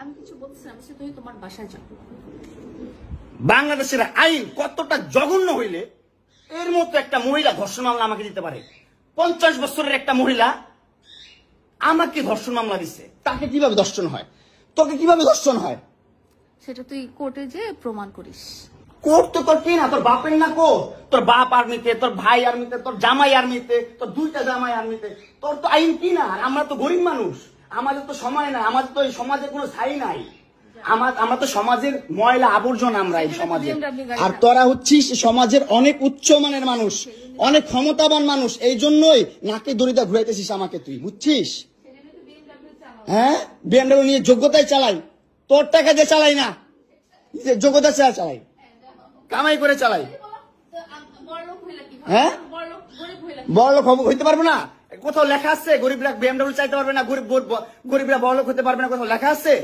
আমি কিছু বলছিলাম যে তুমি তোমার বাসায় যাও। বাংলাদেশের আইন কতটা জঘন্য হইলে এর মতো একটা মহিলা ধর্ষণ মামলা আমাকে দিতে পারে? 50 বছরের একটা মহিলা আমাকে ধর্ষণ মামলা দিছে। তাকে কিভাবে ধর্ষণ হয়? তোকে কিভাবে ধর্ষণ হয়? সেটা তুই কোর্টে যে প্রমাণ করিস। কোর্ট তো তোর কি না, তোর বাপের না কোর্ট? তোর বাপ আর্মিতে, তোর ভাই আর্মিতে, তোর জামাই আর্মিতে, তোর দুইটা জামাই আর্মিতে। তোর তো আইন কি না? আর আমরা তো গরিব মানুষ, আমাদের তো সময় নাই, আমাদের তো এই সমাজে কোনো ছাই নাই। আমরা তো সমাজের ময়লা আবর্জনা, আমরা এই সমাজে। আর তোরা হচ্ছিস সমাজের অনেক উচ্চমানের মানুষ, অনেক ক্ষমতাবান মানুষ, এই জন্যই নাকে দড়িটা ঘুরাইতেছিস আমাকে, তুই বুঝছিস? হ্যাঁ, বিএমডব্লিউ নিয়ে যোগ্যতায় চালাই, তোর টাকা দিয়ে চালাই না, যোগ্যতা চালাই, কামাই করে চালাই। হ্যাঁ, বড়লোক হইতে পারবো না? কোথাও লেখা আছে গরিবরা বিএমডব্লিউ চাইতে পারবে না, গরিবরা বড়লোক হতে পারবে না? কোথাও লেখা আছে?